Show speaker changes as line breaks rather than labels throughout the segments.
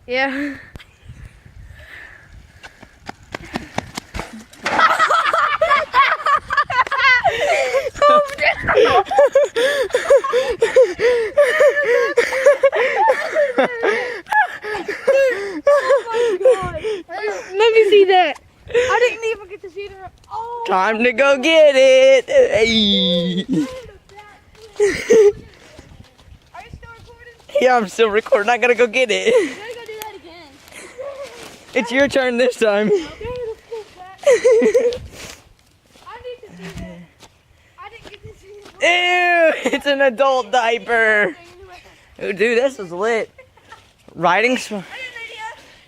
Yeah. Let me see that. I didn't even get to see the. Oh.
Time to go get it. Hey.
Are you still recording?
Yeah, I'm still recording. I gotta go get it.
You gotta go do that again.
It's your turn this time.
Okay, let's go back. I need to see that. I didn't get to see it.
Ew, it's an adult diaper. Ooh, dude, this is lit. Riding.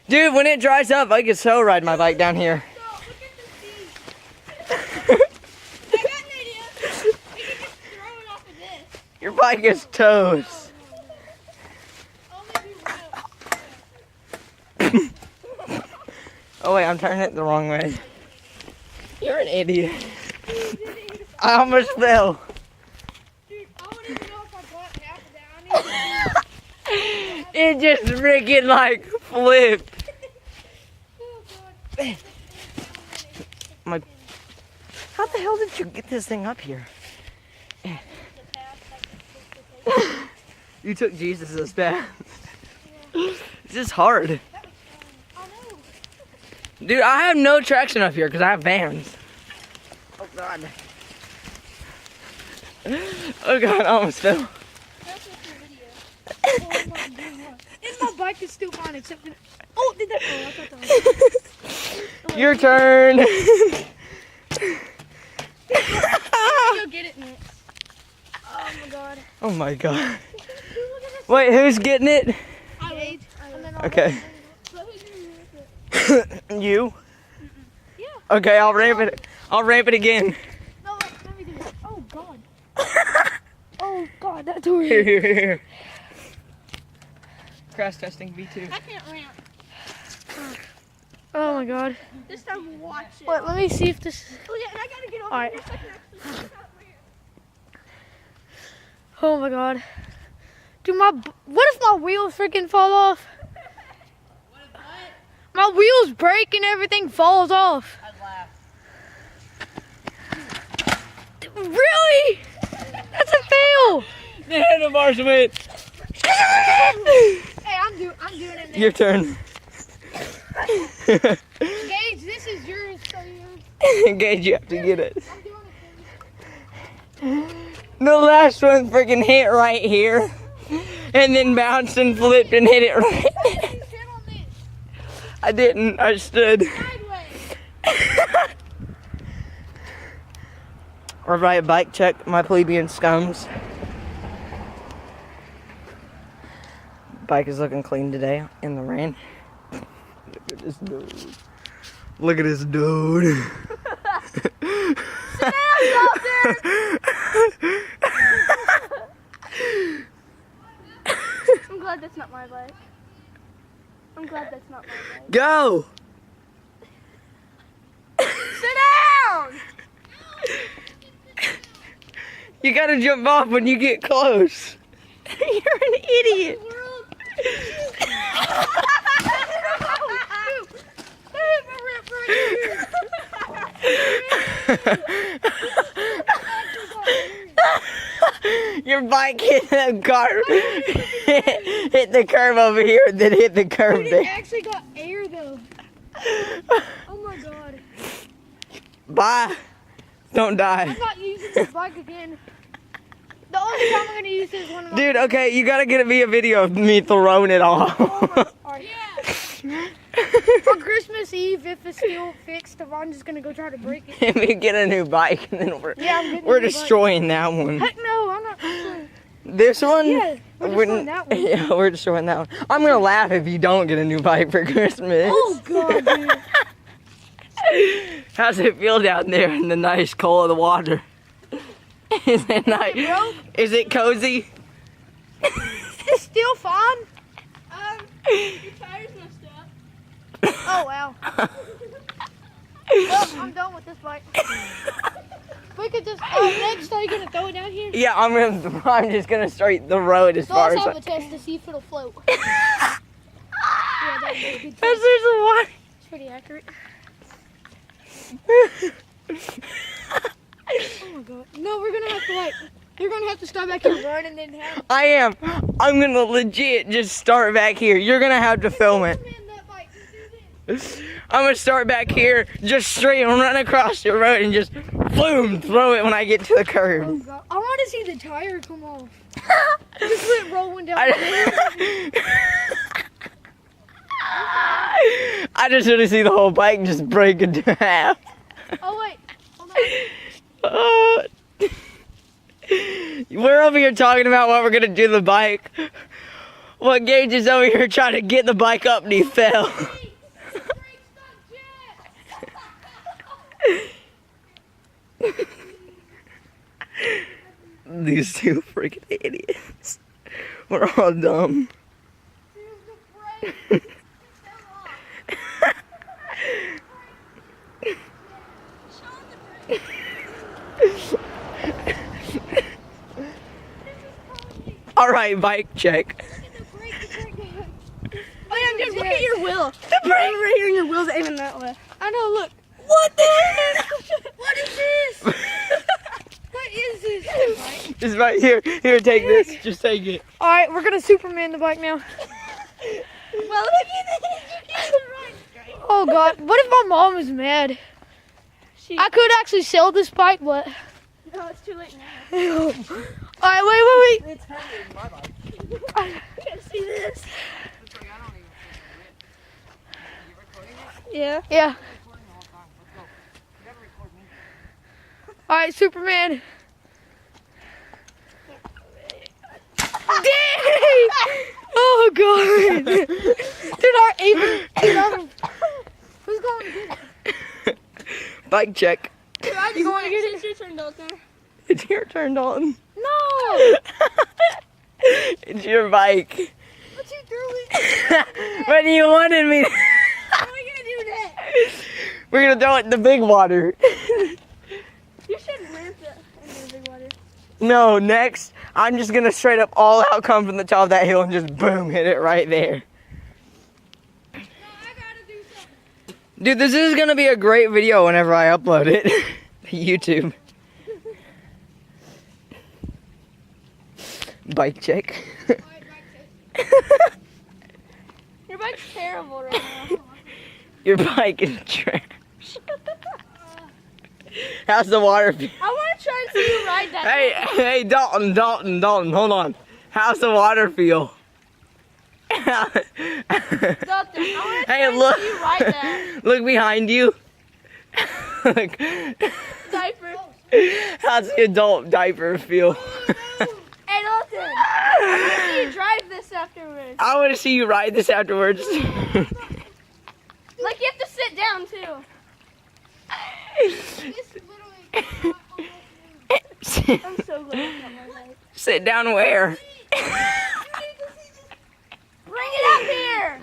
Dude, when it dries up, I can so ride my bike down here. Your bike is toast. Oh wait, I'm turning it the wrong way. You're an idiot. I almost fell.
Dude, I don't even know if I got half of that.
It just freaking like flipped. How the hell did you get this thing up here? You took Jesus' path. This is hard. Dude, I have no traction up here because I have Vans. Oh god. Oh god, I almost fell.
And my bike is still fine except for. Oh, did that? Oh, I thought that was.
Your turn.
Go get it next. Oh my god.
Oh my god. Wait, who's getting it?
I
Okay. You?
Yeah.
Okay, I'll ramp it. I'll ramp it again.
No, wait, let me do it. Oh god. Oh god, that tore
Here,
you.
here, here. Crash testing V2.
I can't ramp. Oh my god.
This time watch it.
Wait, let me see if this.
Oh yeah, and I gotta get on
Alright.
here so I can actually see
Oh my god. Dude, what if my wheels freaking fall off? My wheels break and everything falls off.
I'd laugh.
Really? That's a fail.
The handlebars went.
Hey, I'm doing it now.
Your turn.
Gage, this is yours, so yours.
Gage, you have to get it.
I'm doing it.
The last one freaking hit right here. And then bounced and flipped and hit it right.
Sit on this.
I didn't. I stood.
Sideways.
Alright, bike check, my plebeian scums. Bike is looking clean today in the rain. Look at this dude. Look at this dude.
I'm glad that's not my bike. I'm glad that's not my bike.
Go!
Sit down!
You gotta jump off when you get close. You're an idiot. Your bike hit the car, hit the curve over here, and then hit the curve
Dude,
there.
it actually got air though. Oh my god.
Bye. Don't die.
I'm not using this bike again. The only time I'm gonna use this one.
Dude, okay, you gotta get me a video of me throwing it off.
For Christmas Eve, if it's still fixed, I'm just gonna go try to break it.
And we get a new bike, and then we're,
Yeah, I'm getting
we're
a new
destroying that one.
Heck no, I'm not. destroying-
This one?
Yeah, we're destroying that one.
Yeah, we're destroying that one. I'm gonna laugh if you don't get a new bike for Christmas.
Oh god, dude.
How's it feel down there in the nice cold of the water? Is it nice?
broke?
Is it cozy?
It's still fun.
Your tires messed up.
Oh wow. Well, I'm done with this bike. We could just. Next, are you gonna throw it down here?
Yeah, I'm just gonna straight the road as
So
far
let's
as
have
I...
a test to see if it'll float. Yeah. good
There's
test.
a water.
It's pretty accurate. Oh my god. No, we're gonna have to like, you're gonna have to start back here, run, and then have.
I am. I'm gonna legit just start back here. You're gonna have to film it.
Superman that bike. Do this.
I'm gonna start back here, just straight and run across the road and just boom, throw it when I get to the
Oh
curb.
god. I want to see the tire come off. Just let it rolling down.
I just want to see the whole bike just break into half.
Oh wait. Hold on.
We're over here talking about what we're gonna do to the bike. What Gage is over here trying to get the bike up and he fell. These two freaking idiots. We're all dumb. All right, bike check.
Oh yeah, dude, look at your wheel.
The brake.
Right here, and your wheel's aiming that way.
I know. Look.
What the?
What is this? What is this?
It's right here. Here, take this. Just take it.
All right, we're gonna Superman the bike now.
Well, look at this.
Oh god. What if my mom is mad? I could actually sell this bike, but.
No, it's too late now.
All right, wait.
It's heavier than my bike.
I can't see this. Yeah.
Yeah. All right, Superman. Dang! Oh god. Who's going to get it?
Bike check.
You going to get it? It's your turn, Dalton.
It's your turn, Dalton.
No.
It's your bike.
But you threw it.
When you wanted me.
How are we gonna do that?
We're gonna throw it in the big water.
You should ramp it into the big water.
No, next, I'm just gonna straight up all out come from the top of that hill and just boom, hit it right there.
No, I gotta do something.
Dude, this is gonna be a great video whenever I upload it to YouTube. Bike check.
All right, bike check.
Your bike's terrible right now.
Your bike is trash. How's the water feel?
I want to try and see you ride that.
Hey, Dalton, hold on. How's the water feel?
Dalton, I want to
Hey,
try
look.
and see you ride that.
Look behind you. Look.
Diaper.
How's the adult diaper feel?
Hey, Dalton. I want to see you drive this afterwards.
I want to see you ride this afterwards.
Like, you have to sit down, too.
This literally cannot almost move.
I'm so glad I got my bike.
Sit down where?
Bring it up here.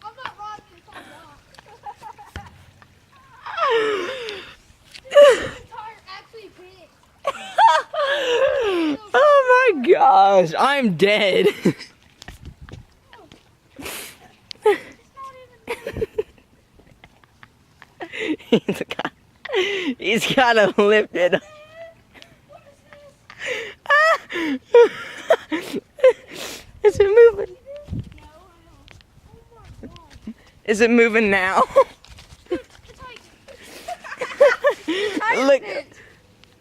I'm not riding this on the tire actually bent.
Oh my gosh, I'm dead. He's gotta lift it. Is it moving? Is it moving now? Look,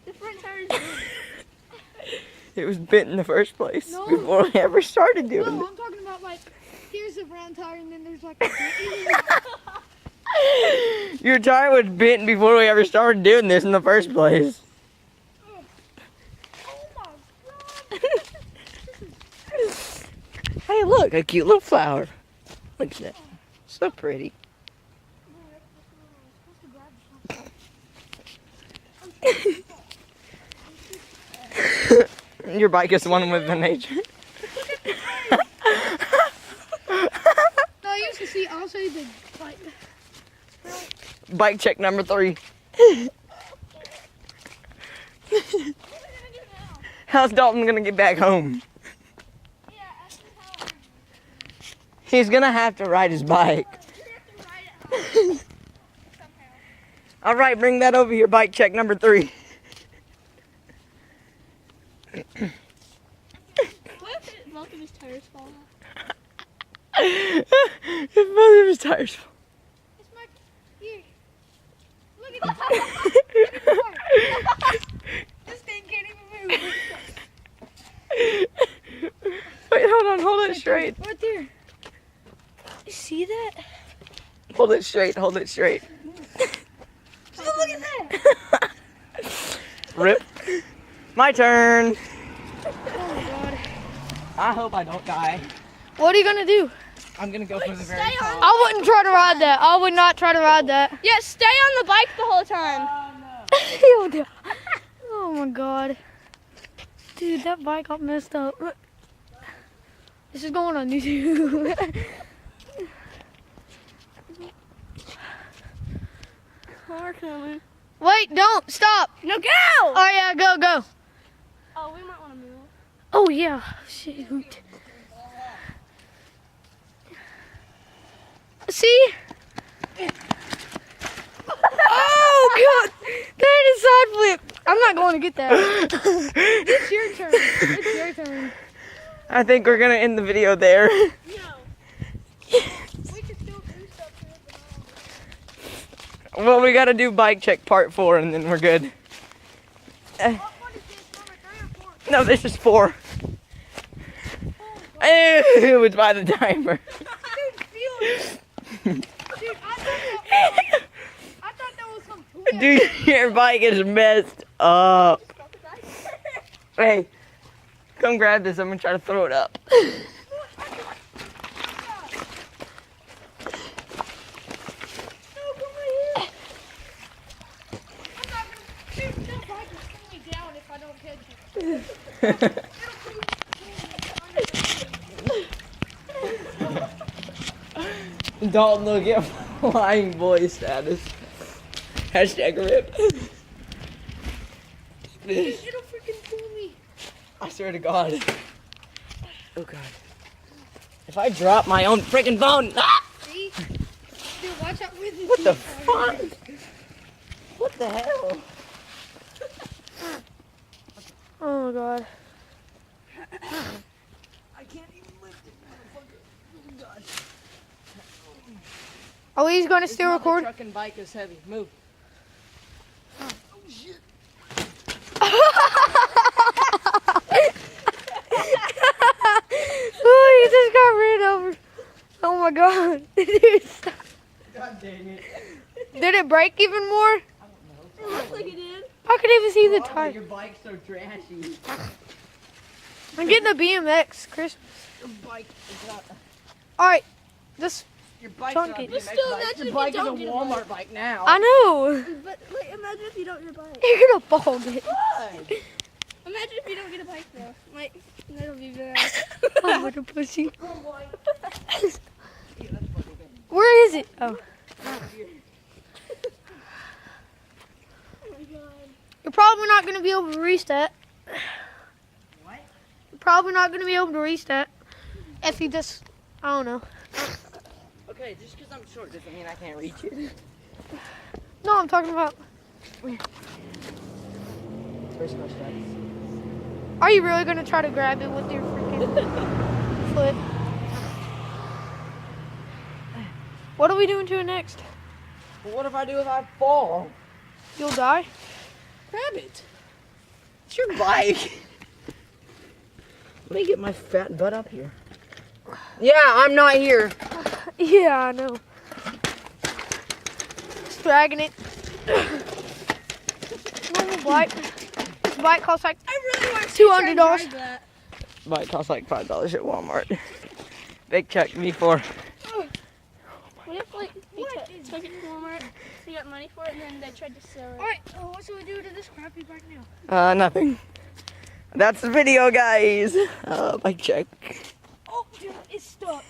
The front tire's bent.
it was bent in the first place
No.
before we ever started doing
No,
it.
I'm talking about like, here's the brown tire and then there's like a
Your tire was bent before we ever started doing this in the first place.
Oh my god.
Hey, look, a cute little flower. Look at that. So pretty. Your bike is one with the nature.
No, you should see, I'll show you the like.
Bike check number 3. How's Dalton gonna get back home? He's gonna have to ride his bike. All right, bring that over here. Bike check number 3.
What if both of his tires fall off?
If both of his tires fall.
It's my here. Look at that. This thing can't even move.
Wait, hold it straight.
Right there. You see that?
Hold it straight, hold it straight.
Oh, look at that.
Rip. My turn.
Oh my god.
I hope I don't die.
What are you gonna do?
I'm gonna go for the very
Stay on.
top.
I wouldn't try to ride that. I would not try to ride that.
Yeah, stay on the bike the whole time.
Oh my god. Dude, that bike got messed up. This is going on YouTube.
Car coming.
Wait, don't stop.
No, go!
Oh yeah, go, go.
Oh, we might want to move.
Oh yeah, shoot. See? Oh god, that is side flip. I'm not going to get that. It's your turn. It's your turn.
I think we're gonna end the video there.
No.
We can still do stuff to it, but
Well, we gotta do bike check part 4 and then we're good.
what is this, number 3 or 4?
No, this is 4. It was by the timer.
Dude, feel it. Dude, I thought that was some poop.
Dude, your bike is messed up. Hey, come grab this. I'm gonna try to throw it up. Dalton, look at flying boy status. Hashtag rip.
It'll freaking pull me.
I swear to God. Oh God. If I drop my own freaking phone. Ah!
See? Dude, watch out with it.
What the fuck? What the hell?
Oh my god.
I can't even lift it, motherfucker. Oh God.
Are we going to still record?
Truck and bike is heavy. Move. Oh shit.
Oh, he just got ran over. Oh my god. Dude, stop.
God dang it.
Did it break even more?
It looks like it did.
I could even see the
Oh,
tire.
your bike's so trashy.
I'm getting a BMX, Chris.
Your bike is not.
Alright, just,
Your bike's
Chunk
not a
it.
BMX
Still,
bike.
imagine
Your
if you
bike is a
don't get a
Walmart bike now.
I know.
But wait, imagine if you don't get a bike.
You're gonna fall, dude.
Why?
Imagine if you don't get a bike though. Like, that'll be bad.
I'm gonna push you. Where is it? Oh.
Oh my god.
You're probably not gonna be able to reach that.
What?
You're probably not gonna be able to reach that. If you just, I don't know.
Okay, just because I'm short doesn't mean I can't reach it.
No, I'm talking about,
First no strikes.
are you really gonna try to grab it with your freaking foot? What are we doing to it next?
Well, what if I do if I fall?
You'll die?
Grab it. It's your bike. Let me get my fat butt up here. Yeah, I'm not here.
Yeah, I know. Just dragging it. Normal bike. This bike costs like
I really want to
$200.
drive that.
Bike costs like $5 at Walmart. Big check V4.
What if like they took it to Walmart, they got money for it, and then they tried to sell it?
Alright, what should we do to this crappy bike now?
Nothing. That's the video, guys. Bike check.
Oh, dude, it's stuck.